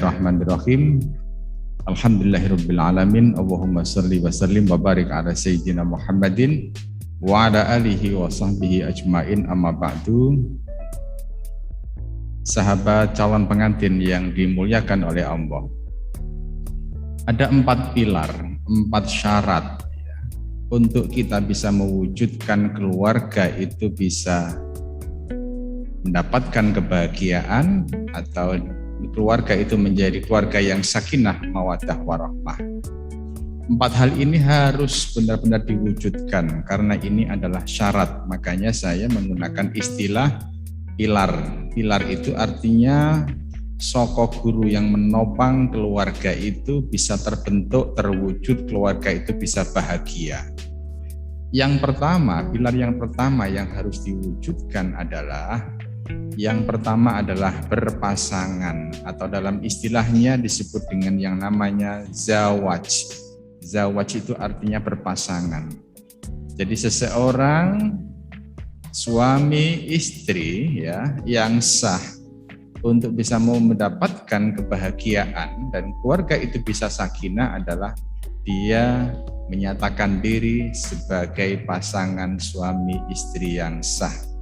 Bismillahirrahmanirrahim. Alhamdulillahirabbil alamin. Allahumma shalli wa sallim wa barik ala sayyidina Muhammadin wa ala alihi wa sahbihi ajmain, amma ba'du. Sahabat calon pengantin yang dimuliakan oleh Allah, ada 4 pilar, 4 syarat untuk kita bisa mewujudkan keluarga itu bisa mendapatkan kebahagiaan atau keluarga itu menjadi keluarga yang sakinah, mawaddah, warahmah. 4 hal ini harus benar-benar diwujudkan karena ini adalah syarat. Makanya saya menggunakan istilah pilar. Pilar itu artinya sokok guru yang menopang keluarga itu bisa terbentuk, terwujud, keluarga itu bisa bahagia. Yang pertama, pilar yang pertama yang harus diwujudkan adalah berpasangan, atau dalam istilahnya disebut dengan yang namanya zawaj. Zawaj itu artinya berpasangan. Jadi seseorang suami istri yang sah untuk bisa mau mendapatkan kebahagiaan dan keluarga itu bisa sakinah adalah dia menyatakan diri sebagai pasangan suami istri yang sah.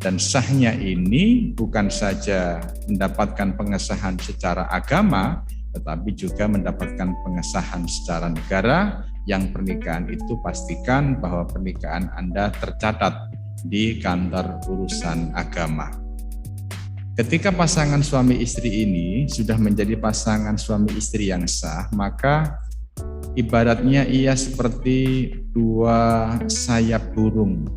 Dan sahnya ini bukan saja mendapatkan pengesahan secara agama, tetapi juga mendapatkan pengesahan secara negara. Yang pernikahan itu pastikan bahwa pernikahan Anda tercatat di kantor urusan agama. Ketika pasangan suami istri ini sudah menjadi pasangan suami istri yang sah, maka ibaratnya ia seperti 2 sayap burung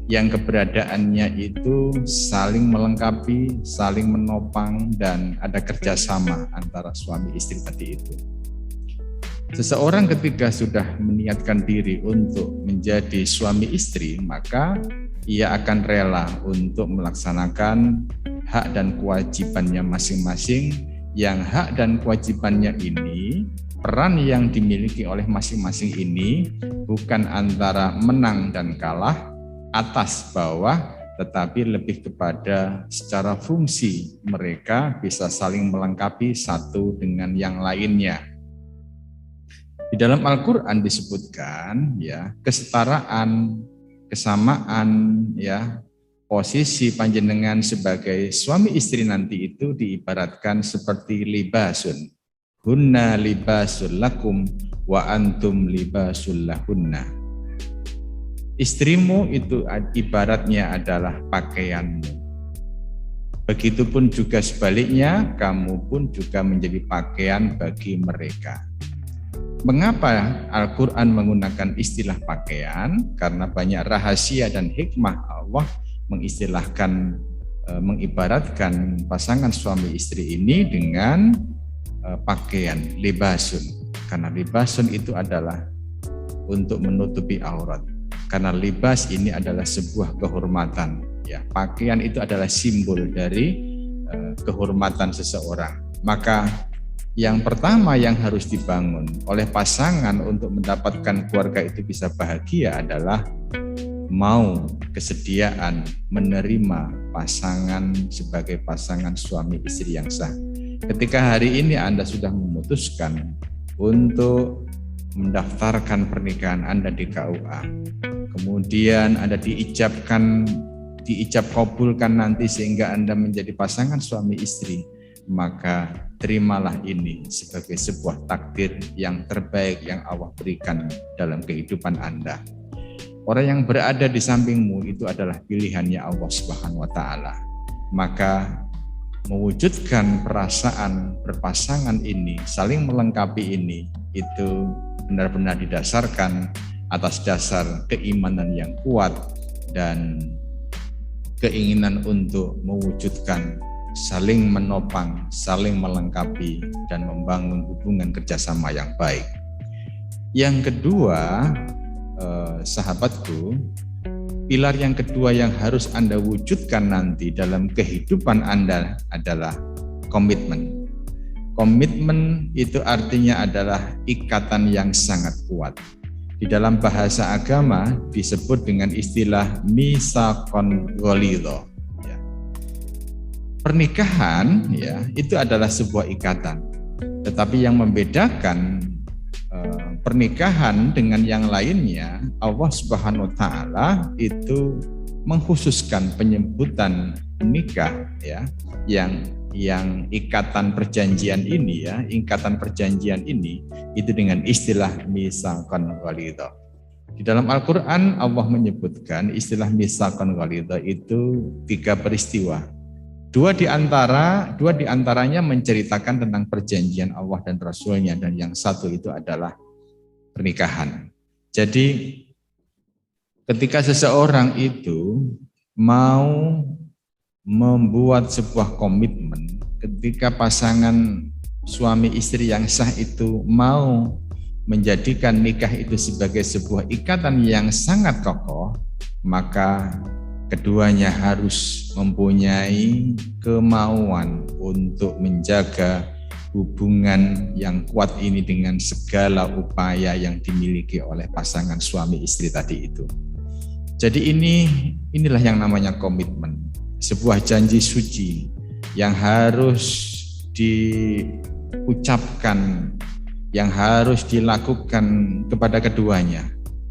yang keberadaannya itu saling melengkapi, saling menopang, dan ada kerjasama antara suami istri tadi itu. Seseorang ketika sudah meniatkan diri untuk menjadi suami istri, maka ia akan rela untuk melaksanakan hak dan kewajibannya masing-masing. Yang hak dan kewajibannya ini, peran yang dimiliki oleh masing-masing ini bukan antara menang dan kalah, atas bawah, tetapi lebih kepada secara fungsi mereka bisa saling melengkapi satu dengan yang lainnya. Di dalam Al-Qur'an disebutkan kesetaraan, kesamaan posisi panjenengan sebagai suami istri nanti itu diibaratkan seperti libasun. Hunna libasul lakum wa antum libasul lahunna. Istrimu itu ibaratnya adalah pakaianmu. Begitupun juga sebaliknya, kamu pun juga menjadi pakaian bagi mereka. Mengapa Al-Quran menggunakan istilah pakaian? Karena banyak rahasia dan hikmah Allah mengistilahkan, mengibaratkan pasangan suami istri ini dengan pakaian, libasun. Karena libasun itu adalah untuk menutupi aurat. Karena libas ini adalah sebuah kehormatan. Pakaian itu adalah simbol dari kehormatan seseorang. Maka yang pertama yang harus dibangun oleh pasangan untuk mendapatkan keluarga itu bisa bahagia adalah mau kesediaan menerima pasangan sebagai pasangan suami istri yang sah. Ketika hari ini Anda sudah memutuskan untuk mendaftarkan pernikahan Anda di KUA, kemudian Anda diijab kabulkan nanti sehingga Anda menjadi pasangan suami istri, maka terimalah ini sebagai sebuah takdir yang terbaik yang Allah berikan dalam kehidupan Anda. Orang yang berada di sampingmu itu adalah pilihannya Allah Subhanahu wa taala. Maka mewujudkan perasaan berpasangan ini, saling melengkapi ini, itu benar-benar didasarkan atas dasar keimanan yang kuat dan keinginan untuk mewujudkan saling menopang, saling melengkapi, dan membangun hubungan kerjasama yang baik. Yang kedua, sahabatku, pilar yang kedua yang harus Anda wujudkan nanti dalam kehidupan Anda adalah komitmen. Komitmen itu artinya adalah ikatan yang sangat kuat. Di dalam bahasa agama disebut dengan istilah misaqon ghalidho. pernikahan ya itu adalah sebuah ikatan. Tetapi yang membedakan pernikahan dengan yang lainnya, Allah Subhanahu wa taala itu mengkhususkan penyebutan nikah ya, yang ikatan perjanjian ini ya, ikatan perjanjian ini itu dengan istilah mitsaqan ghalidha. Di dalam Al-Qur'an Allah menyebutkan istilah mitsaqan ghalidha itu 3 peristiwa. Dua di antaranya menceritakan tentang perjanjian Allah dan Rasul-Nya, dan yang satu itu adalah pernikahan. Jadi ketika seseorang itu mau membuat sebuah komitmen, ketika pasangan suami istri yang sah itu mau menjadikan nikah itu sebagai sebuah ikatan yang sangat kokoh, maka keduanya harus mempunyai kemauan untuk menjaga hubungan yang kuat ini dengan segala upaya yang dimiliki oleh pasangan suami istri tadi itu. Jadi inilah yang namanya komitmen, sebuah janji suci yang harus diucapkan, yang harus dilakukan kepada keduanya,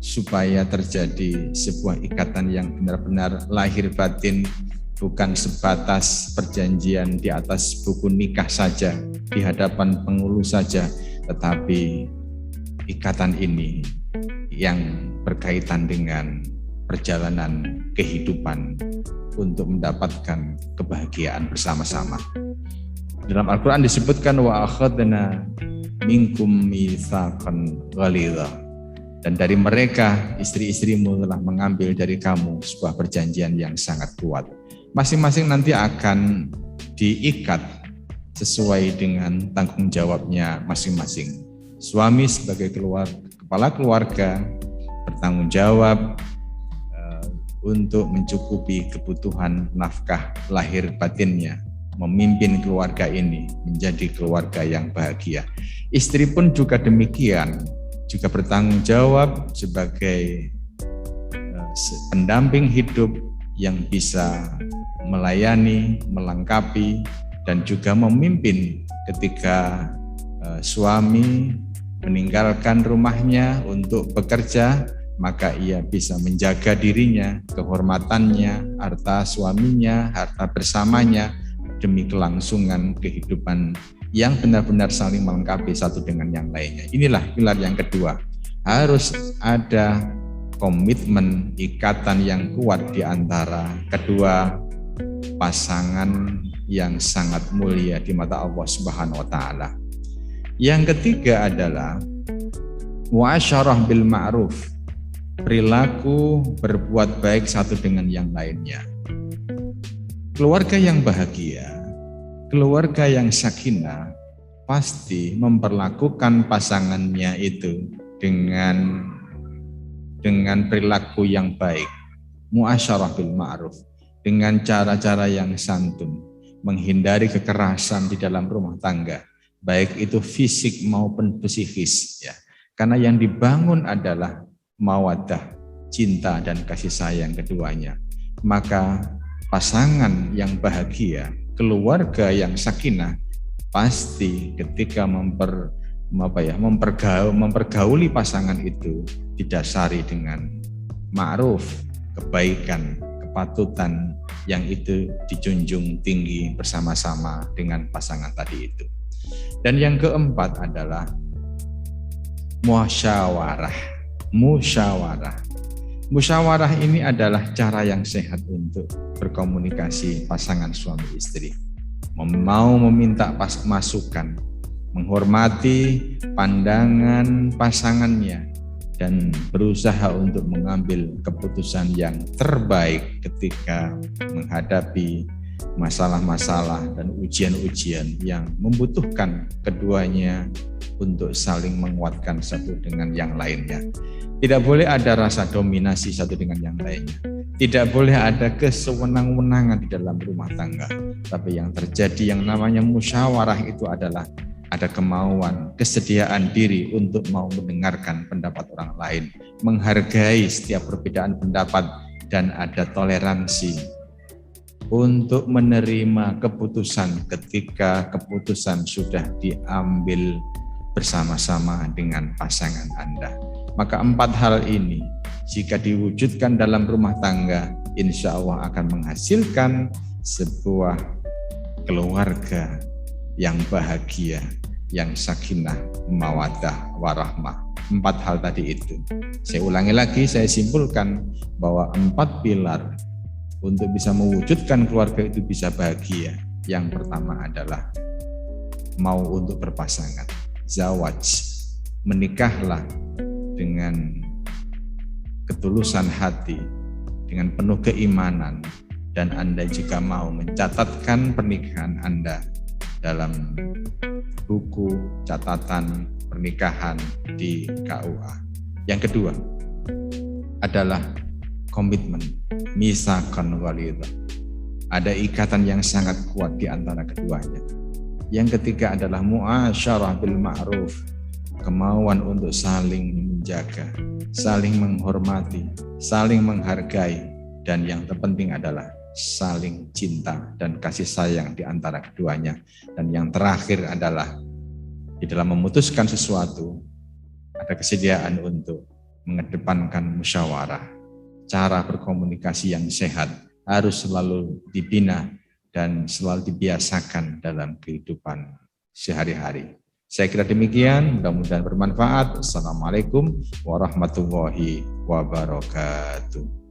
supaya terjadi sebuah ikatan yang benar-benar lahir batin, bukan sebatas perjanjian di atas buku nikah saja, di hadapan penghulu saja, tetapi ikatan ini yang berkaitan dengan perjalanan kehidupan untuk mendapatkan kebahagiaan bersama-sama. Dalam Al-Quran disebutkan wa akhadna minkum mitsaqan ghalidha. Dan dari mereka, istri-istrimu telah mengambil dari kamu sebuah perjanjian yang sangat kuat. Masing-masing nanti akan diikat sesuai dengan tanggung jawabnya masing-masing. Suami sebagai kepala keluarga bertanggung jawab untuk mencukupi kebutuhan nafkah lahir batinnya, memimpin keluarga ini menjadi keluarga yang bahagia. Istri pun juga demikian, juga bertanggung jawab sebagai pendamping hidup yang bisa melayani, melengkapi, dan juga memimpin ketika suami meninggalkan rumahnya untuk bekerja, maka ia bisa menjaga dirinya, kehormatannya, harta suaminya, harta bersamanya, demi kelangsungan kehidupan yang benar-benar saling melengkapi satu dengan yang lainnya. Inilah pilar yang kedua. Harus ada komitmen, ikatan yang kuat di antara kedua pasangan yang sangat mulia di mata Allah Subhanahu wa taala. Yang ketiga adalah muasyarah bil ma'ruf. Perilaku berbuat baik satu dengan yang lainnya. Keluarga yang bahagia, keluarga yang sakinah pasti memperlakukan pasangannya itu dengan perilaku yang baik, muasyarah bil ma'ruf, dengan cara-cara yang santun, menghindari kekerasan di dalam rumah tangga, baik itu fisik maupun psikis ya. Karena yang dibangun adalah mawaddah, cinta dan kasih sayang keduanya. Maka pasangan yang bahagia, keluarga yang sakinah pasti ketika mempergauli pasangan itu didasari dengan ma'ruf, kebaikan, kepatutan yang itu dijunjung tinggi bersama-sama dengan pasangan tadi itu. Dan yang keempat adalah musyawarah. Musyawarah ini adalah cara yang sehat untuk berkomunikasi pasangan suami istri. Mau meminta masukan, menghormati pandangan pasangannya, dan berusaha untuk mengambil keputusan yang terbaik ketika menghadapi masalah-masalah dan ujian-ujian yang membutuhkan keduanya untuk saling menguatkan satu dengan yang lainnya. Tidak boleh ada rasa dominasi satu dengan yang lainnya. Tidak boleh ada kesewenang-wenangan di dalam rumah tangga. Tapi yang terjadi yang namanya musyawarah itu adalah ada kemauan, kesediaan diri untuk mau mendengarkan pendapat orang lain, menghargai setiap perbedaan pendapat, dan ada toleransi untuk menerima keputusan ketika keputusan sudah diambil bersama-sama dengan pasangan Anda. Maka 4 hal ini jika diwujudkan dalam rumah tangga, insya Allah akan menghasilkan sebuah keluarga yang bahagia, yang sakinah, mawaddah, warahmah. 4 hal tadi itu. Saya ulangi lagi, saya simpulkan bahwa 4 pilar untuk bisa mewujudkan keluarga itu bisa bahagia. Yang pertama adalah mau untuk berpasangan, zawaj, menikahlah dengan ketulusan hati, dengan penuh keimanan, dan Anda juga mau mencatatkan pernikahan Anda dalam buku catatan pernikahan di KUA. Yang kedua adalah komitmen, misaqan ghalidha. Ada ikatan yang sangat kuat di antara keduanya. Yang ketiga adalah muasyarah bil ma'ruf, kemauan untuk saling menjaga, saling menghormati, saling menghargai, dan yang terpenting adalah saling cinta dan kasih sayang di antara keduanya. Dan yang terakhir adalah di dalam memutuskan sesuatu ada kesediaan untuk mengedepankan musyawarah. Cara berkomunikasi yang sehat harus selalu dibina dan selalu dibiasakan dalam kehidupan sehari-hari. Saya kira demikian, mudah-mudahan bermanfaat. Assalamualaikum warahmatullahi wabarakatuh.